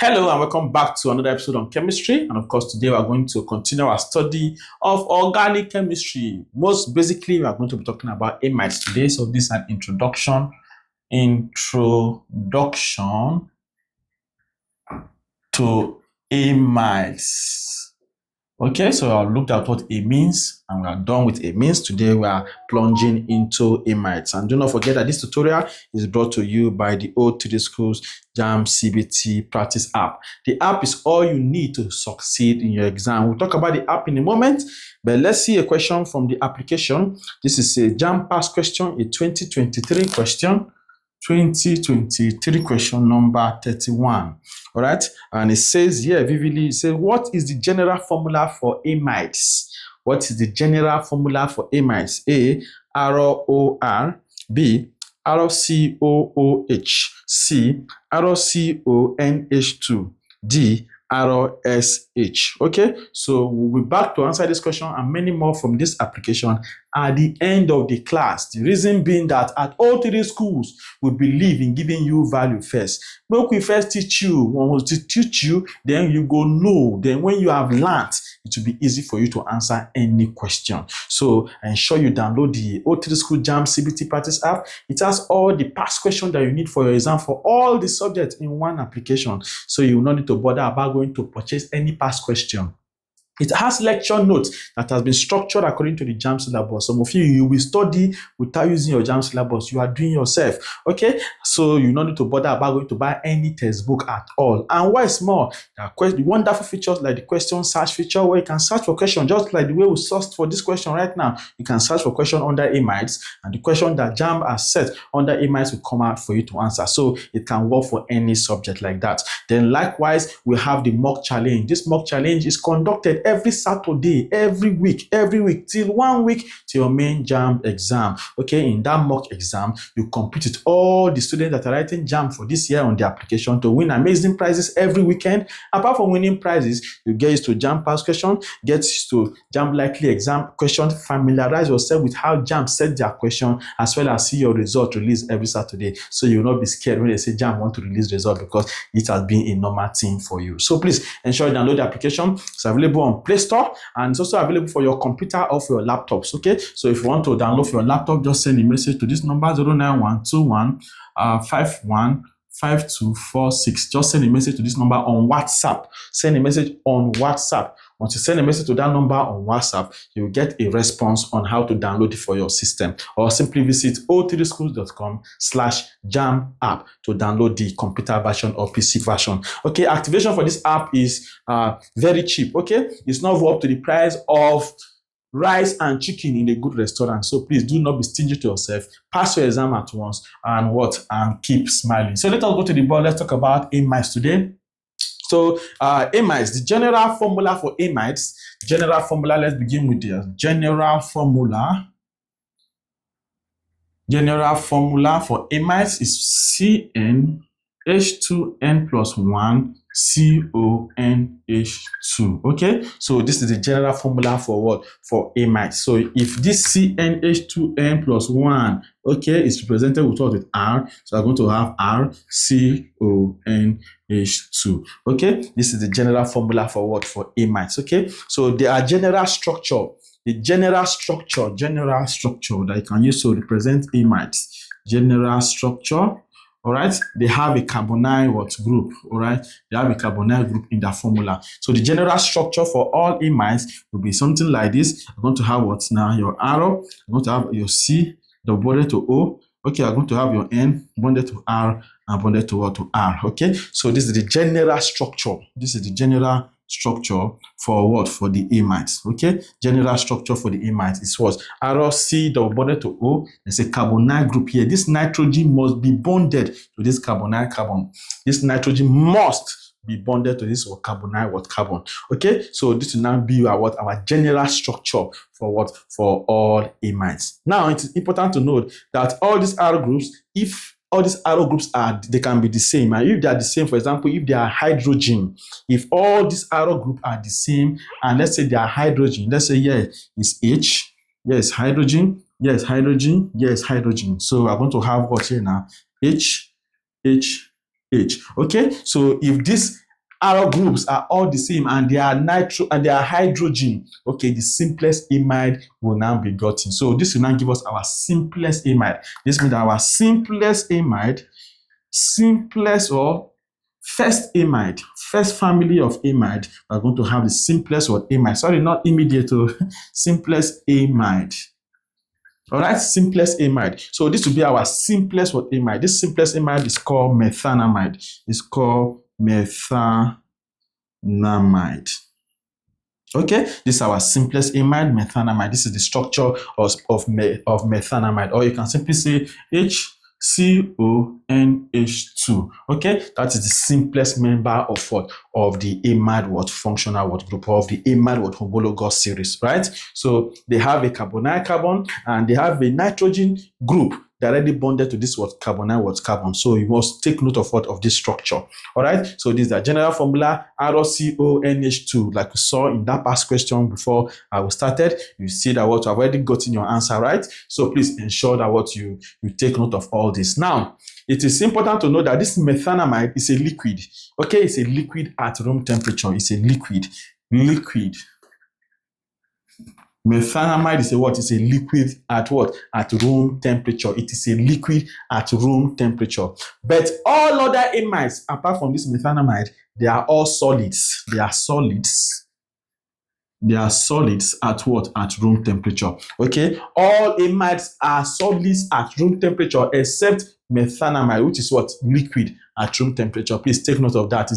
Hello and welcome back to another episode on chemistry. And of course, today we are going to continue our study of organic chemistry. Most basically, we are going to be talking about amides today. So this is an introduction to amides. Okay, so I looked at what A means and we are done with A means. Today we are plunging into amides. And do not forget that this tutorial is brought to you by the O3 Schools JAMB CBT practice app. The app is all you need to succeed in your exam. We'll talk about the app in a moment, but let's see a question from the application. This is a JAMB pass question, a 2023 question. 2023 question number 31. All right, and it says here vividly, it says, what is the general formula for amides? What is the general formula for amides? A, ROR, B, RCOOH, C, RCONH₂, D, RSH. Okay, so we'll be back to answer this question and many more from this application at the end of the class. The reason being that at all three schools, we believe in giving you value first. When we first teach you, when we teach you, then you go know. Then when you have learned, it will be easy for you to answer any question. So ensure you download the O3 School JAMB CBT practice app. It has all the past questions that you need for your exam for all the subjects in one application. So you will not need to bother about going to purchase any past question. It has lecture notes that has been structured according to the JAMB syllabus. Some of you will study without using your JAMB syllabus. You are doing yourself, okay? So you don't need to bother about going to buy any textbook at all. And what is more, there are the wonderful features like the question search feature where you can search for question just like the way we searched for this question right now. You can search for question under amides and the question that JAMB has set under amides will come out for you to answer. So it can work for any subject like that. Then likewise, we have the mock challenge. This mock challenge is conducted every Saturday, every week, till 1 week to your main JAMB exam. Okay, in that mock exam, you compete with all the students that are writing JAMB for this year on the application to win amazing prizes every weekend. Apart from winning prizes, you get used to JAMB past question, get used to JAMB likely exam question, familiarize yourself with how JAMB set their question, as well as see your result released every Saturday. So you will not be scared when they say JAMB want to release result because it has been a normal thing for you. So please ensure you download the application. It's available on Play Store and it's also available for your computer or for your laptops. Okay, so if you want to download for your laptop, just send a message to this number 09121 515246. Just send a message to this number on WhatsApp. Send a message on WhatsApp. Once you send a message to that number on WhatsApp, you will get a response on how to download it for your system, or simply visit o3schools.com/JAMB app to download the computer version or PC version. Okay, activation for this app is very cheap. Okay, it's not up to the price of rice and chicken in a good restaurant. So please do not be stingy to yourself. Pass your exam at once and keep smiling. So let us go to the board. Let's talk about amides today. So amides, the general formula for amides, let's begin with the general formula. General formula for amides is CnH2n+1 CONH₂. Okay, so this is the general formula for what? For amides. So if this CnH2n+1, okay, is represented with what? With R, so I'm going to have RCONH₂. Okay, this is the general formula for what? For amides. Okay, so there are general structure. The general structure that you can use to represent amides. General structure. All right, they have a carbonyl group. All right, they have a carbonyl group in their formula. So the general structure for all amides will be something like this. I'm going to have what's now your arrow. I'm going to have your C, the bonded to O. Okay, I'm going to have your N bonded to R and bonded to what? To R. Okay, so this is the general structure. This is the general structure for what? For the amides. Okay, general structure for the amides is what? Arrow C double bonded to O. There's a carbonyl group here. This nitrogen must be bonded to this carbonyl carbon. This nitrogen must be bonded to this carbonyl carbon. Okay, so this will now be our general structure for what? For all amides. Now it's important to note that all these arrow groups, if all these arrow groups they can be the same. And if they are the same, for example, if they are hydrogen, if all these arrow groups are the same, and let's say they are hydrogen, let's say here is H, yes, hydrogen, yes, hydrogen, yes, hydrogen. So I'm going to have what here now? H, H, H. Okay, so if this Aryl groups are all the same and they are hydrogen. Okay, the simplest amide will now be gotten. So this will now give us our simplest amide. This means that our simplest amide, first amide, first family of amide, we're going to have the simplest amide. Sorry, not immediate, simplest amide. All right, simplest amide. So this will be our simplest amide. This simplest amide is called methanamide. It's called methanamide. Okay, this is our simplest amide, methanamide. This is the structure of methanamide, or you can simply say CONH₂. Okay, that is the simplest member of what? Of the amide functional group, of the amide homologous series, right? So they have a carbonyl carbon and they have a nitrogen group directly bonded to this carbonyl carbon. So you must take note of this structure. All right. So this is the general formula ROCONH₂, like we saw in that past question before we started. You see that I've already gotten your answer, right? So please ensure that you take note of all this. Now, it is important to know that this methanamide is a liquid. Okay, it's a liquid at room temperature. It's a liquid. Methanamide is a what? It's a liquid at what? At room temperature. It is a liquid at room temperature. But all other amides, apart from this methanamide, they are all solids. They are solids. They are solids at what? At room temperature. Okay? All amides are solids at room temperature except methanamide, which is what? Liquid at room temperature. Please take note of that.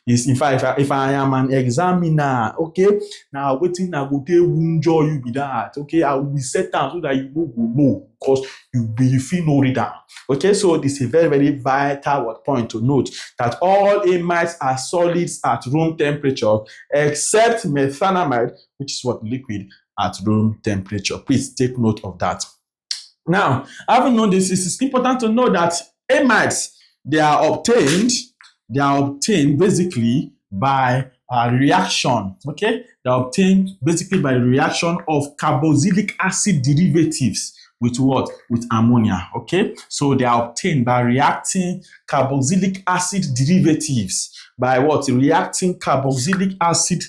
In fact, if I am an examiner, okay, now waiting, I will tell you be that. Okay, I will be set down so that you will know, because you feel no reader. Okay, so this is a very, very vital point to note that all amides are solids at room temperature except methanamide, which is what? Liquid at room temperature. Please take note of that. Now, having known this, it is important to know that amides, they are obtained basically by a reaction. Okay, they are obtained basically by reaction of carboxylic acid derivatives with what? With ammonia. Okay, so they are obtained by reacting carboxylic acid derivatives. By what? Reacting carboxylic acid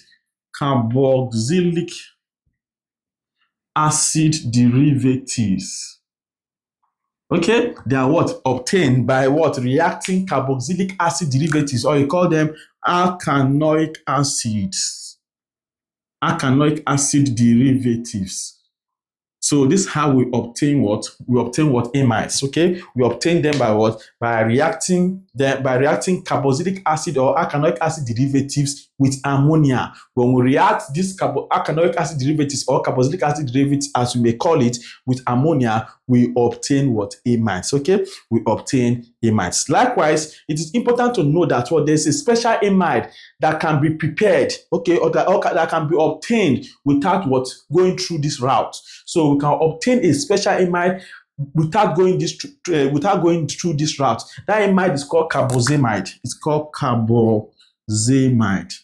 derivatives. Okay, they are what? Obtained by what? Reacting carboxylic acid derivatives, or you call them alkanoic acids. Alkanoic acid derivatives. So this is how we obtain what? We obtain what? Amides. Okay, we obtain them by what? By reacting carboxylic acid or alkanoic acid derivatives with ammonia. When we react these alkanoic acid derivatives or carboxylic acid derivatives, as we may call it, with ammonia, we obtain what? Amides. Okay, we obtain amides. Likewise, it is important to know that there's a special amide that can be prepared, okay, or that can be obtained without what? Going through this route. So we can obtain a special amide without going through this route. That amide is called carboxamide. It's called carboxamide.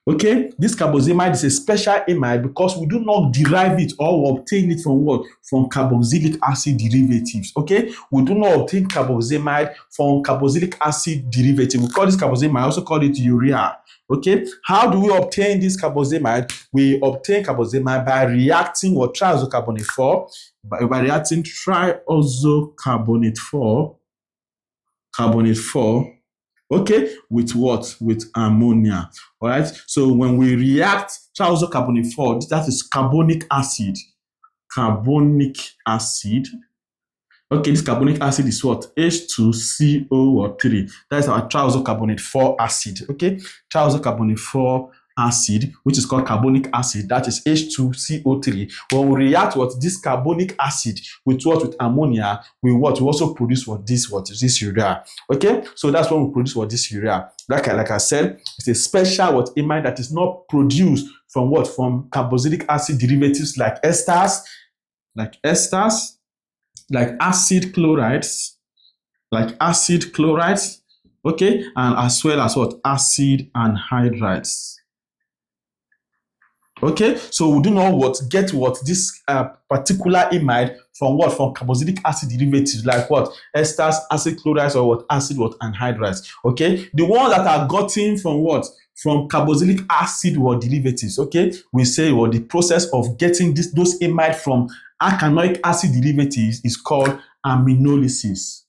Okay, this carboxamide is a special amide because we do not derive it or obtain it from what? From carboxylic acid derivatives. Okay, we do not obtain carboxamide from carboxylic acid derivative. We call this carboxamide, also call it urea. Okay, how do we obtain this carboxamide? We obtain carboxamide by reacting what? Triazocarbonate 4, by reacting triazocarbonate 4, okay, with what? With ammonia. All right, so when we react triazocarbonate 4, that is carbonic acid. Okay, this carbonic acid is what? H2CO3. That is our triazocarbonate 4 acid. Okay, triazocarbonate 4 acid, which is called carbonic acid, that is H2CO3. When we react this carbonic acid with what? With ammonia, we also produce this urea. Okay, so that's when we produce this urea. Like I said, it's a special amide that is not produced from what? From carboxylic acid derivatives like esters, like acid chlorides, okay, and as well as what? Acid anhydrides. Okay, so we do not get this particular amide from what? From carboxylic acid derivatives like what? Esters, acid chlorides, or what? Acid what? Anhydrides. Okay, the ones that are gotten from what? From carboxylic acid or derivatives. Okay, we say what the process of getting those amide from alkanoic acid derivatives is called aminolysis.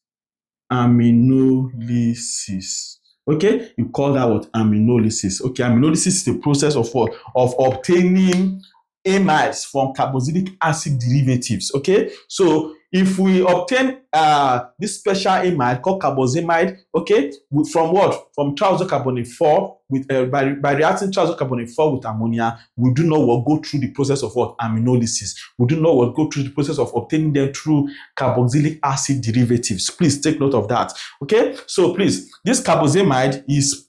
Aminolysis. Okay, you call that what? Aminolysis. Okay, aminolysis is the process of what? Of obtaining amides from carboxylic acid derivatives. Okay, so if we obtain this special amide called carboxamide, okay, from what? From triazocarbonate 4 with by reacting triazocarbonate 4 with ammonia, we do not go through the process of what? Aminolysis. We do not go through the process of obtaining them through carboxylic acid derivatives. Please take note of that. Okay, so please, this carboxamide is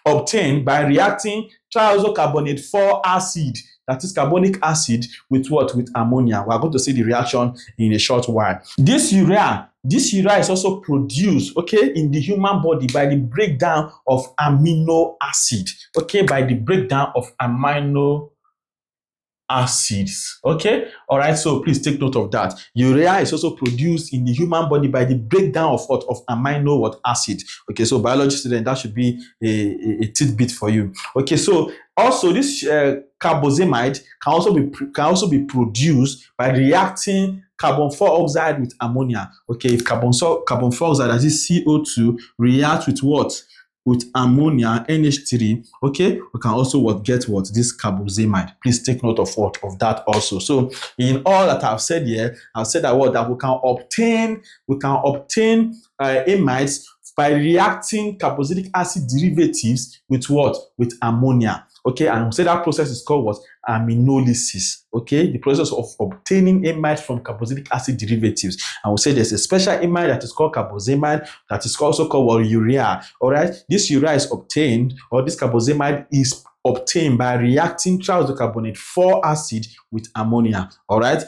obtained by reacting triazocarbonate 4 acid, that is carbonic acid, with what? With ammonia. We are going to see the reaction in a short while. This urea is also produced, okay, in the human body by the breakdown of amino acid, okay, by the breakdown of amino acids. Okay, all right, so please take note of that. Urea is also produced in the human body by the breakdown of what? Of amino what? Acid. Okay, so biology student, that should be a tidbit for you. Okay, so also this carboxamide can also be produced by reacting carbon 4 oxide with ammonia. Okay, if carbon 4 oxide, that is CO2, reacts with what? With ammonia, NH3, okay, we can also get what? This carboxamide. Please take note of what? Of that also. So in all that I've said here, I've said that what? That we can obtain amides by reacting carboxylic acid derivatives with what? With ammonia. Okay, and we say that process is called what? Aminolysis. Okay, the process of obtaining amides from carboxylic acid derivatives. And we say there's a special amide that is called carboxamide, that is also called what? Urea. All right, this urea is obtained, or this carboxamide is obtained by reacting triazocarbonate 4 acid with ammonia. All right,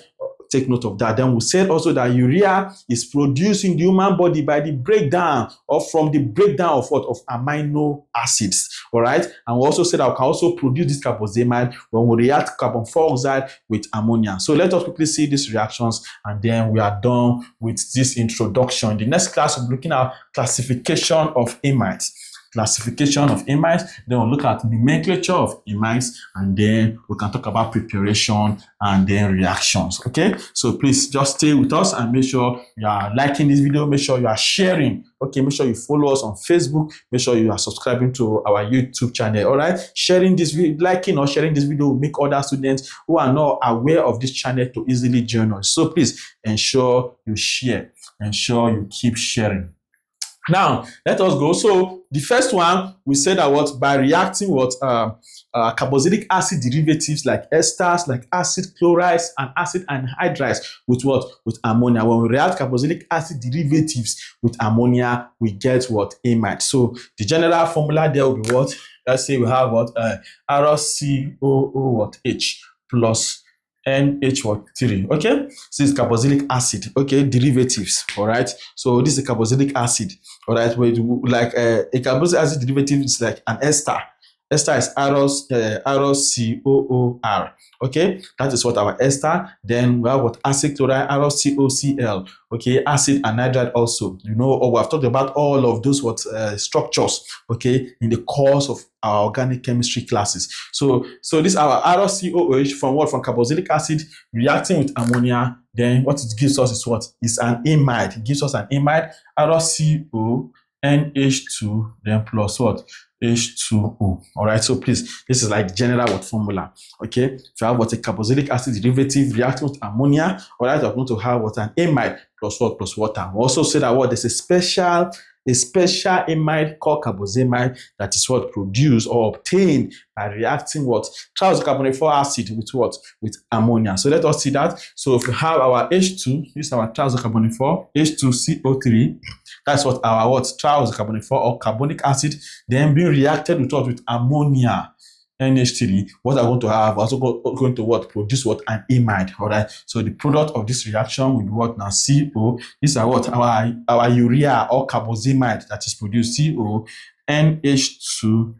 take note of that. Then we said also that urea is produced in the human body by the breakdown, or from the breakdown of what? Of amino acids. All right, and we also said that we can also produce this carboxamide when we react carbon 4 oxide with ammonia. So let us quickly see these reactions, and then we are done with this introduction. In the next class, we'll be looking at classification of amides. Classification of amides, then we'll look at the nomenclature of amides, and then we can talk about preparation and then reactions. Okay, so please just stay with us and make sure you are liking this video, make sure you are sharing. Okay, make sure you follow us on Facebook, make sure you are subscribing to our YouTube channel. All right, sharing this video, liking or sharing this video will make other students who are not aware of this channel to easily join us. So please ensure you share, ensure you keep sharing. Now, let us go. So the first one, we said that what? By reacting what? Carboxylic acid derivatives like esters, like acid chlorides and acid anhydrides with what? With ammonia. When we react carboxylic acid derivatives with ammonia, we get what? Amide. So the general formula there will be what? Let's say we have what? RCOOH plus NH3. Okay, so this is carboxylic acid. Okay, derivatives. All right, so this is a carboxylic acid. All right, like a carboxylic acid derivative is like an ester. Ester is RCOOR. Okay, that is what our ester. Then we have what? Acid chloride, RCOCl. Okay, acid anhydride also. You know, we have talked about all of those structures. Okay, in the course of our organic chemistry classes. So this is our RCOOH from what? From carboxylic acid reacting with ammonia. Then what it gives us is what? Is an amide. It gives us an amide, RCO, NH2, then plus what? H2O. All right, so please, this is like general what formula. Okay, if you have what? A carboxylic acid derivative reacting with ammonia, all right, we're going to have what? An amide plus what? Plus water. We also say that what? There's a special amide called carboxamide that is what? Produced or obtained by reacting what? Triazocarbonate 4 acid with what? With ammonia. So let us see that. So if we have our H2, this is our triazocarbonate 4, H2CO3, that's what our what? Triazocarbonate 4 or carbonic acid, then being reacted with what? With ammonia, NH3. What I'm going to have, also going to what? Produce what? An amide. All right, so the product of this reaction will be what? Now CO. These are what? Our urea or carboxamide that is produced, CO, NH2,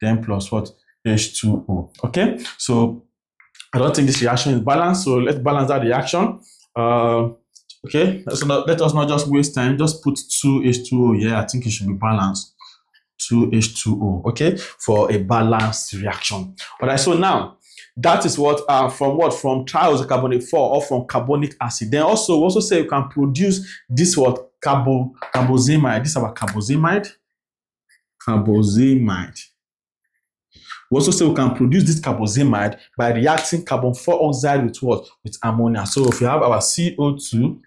then plus what? H2O. Okay, so I don't think this reaction is balanced, so let's balance that reaction. Okay, let us not just waste time, just put 2H2O here. I think it should be balanced. 2H2O, okay, for a balanced reaction. All right, so now that is what from triacylcarbonate 4 or from carbonic acid. Then also we also say you can produce this carboxamide. This is our carboxamide. We also say we can produce this carboxamide by reacting carbon 4 oxide with what? With ammonia. So if you have our CO2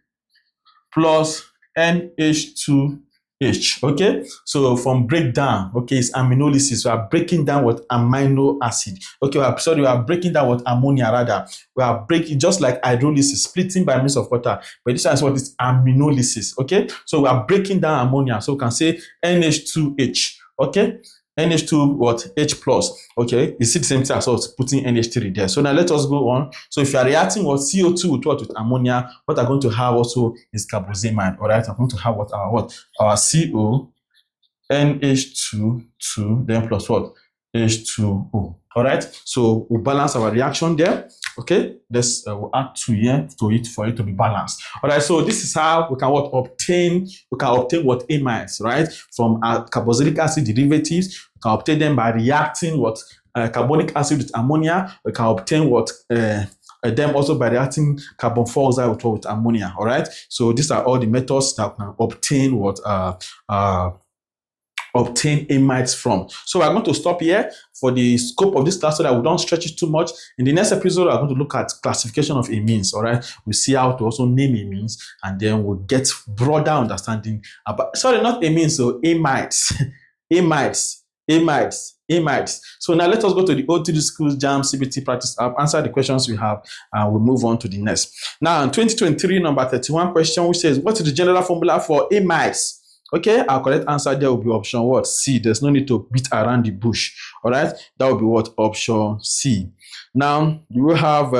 plus NH2H, okay? So from breakdown, okay, it's aminolysis. We are breaking down what amino acid. Okay, we are breaking down what ammonia rather. We are breaking just like hydrolysis, splitting by means of water. But this is what is aminolysis, okay? So we are breaking down ammonia. So we can say NH2H, okay? NH2 what? H plus. Okay, you see the same thing as us putting NH3 there. So now let us go on. So if you are reacting what CO2 with what? With ammonia, what I'm going to have also is carboxamide. All right, I'm going to have what? Our CO, NH2, then plus what? H2O. All right, so we'll balance our reaction there. Okay, let's we'll add 2 here to it for it to be balanced. All right, so this is how we can obtain what amides, right, from carboxylic acid derivatives. We can obtain them by reacting what carbonic acid with ammonia. We can obtain what them also by reacting carbon 4 oxide with ammonia. All right, so these are all the methods that we can obtain what obtain amides from. So we're going to stop here for the scope of this class so that we don't stretch it too much. In the next episode, we're going to look at classification of amines. All right, we'll see how to also name amines, and then we'll get broader understanding about, sorry, not amines, so amides. Amides. So now let us go to the O3 Schools JAMB CBT practice app, answer the questions we have, and we'll move on to the next. Now, in 2023, number 31 question, which says, what is the general formula for amides? Okay, our correct answer there will be option what? C. There's no need to beat around the bush. All right, that will be what? Option C. Now, you will have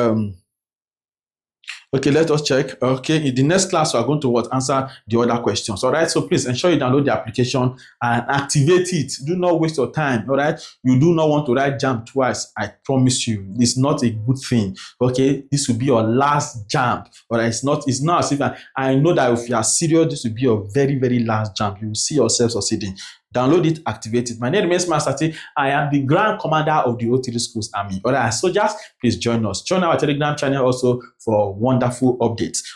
okay, let us check. Okay, in the next class, we are going to what? Answer the other questions. All right, so please ensure you download the application and activate it. Do not waste your time. All right, you do not want to write JAMB twice. I promise you, it's not a good thing. Okay, this will be your last JAMB. All right, it's not as if I know that if you are serious, this will be your very, very last JAMB. You will see yourself succeeding. Download it, activate it. My name remains Master T. I am the Grand Commander of the O3 Schools Army. All right, soldiers, please join us. Join our Telegram channel also for wonderful updates.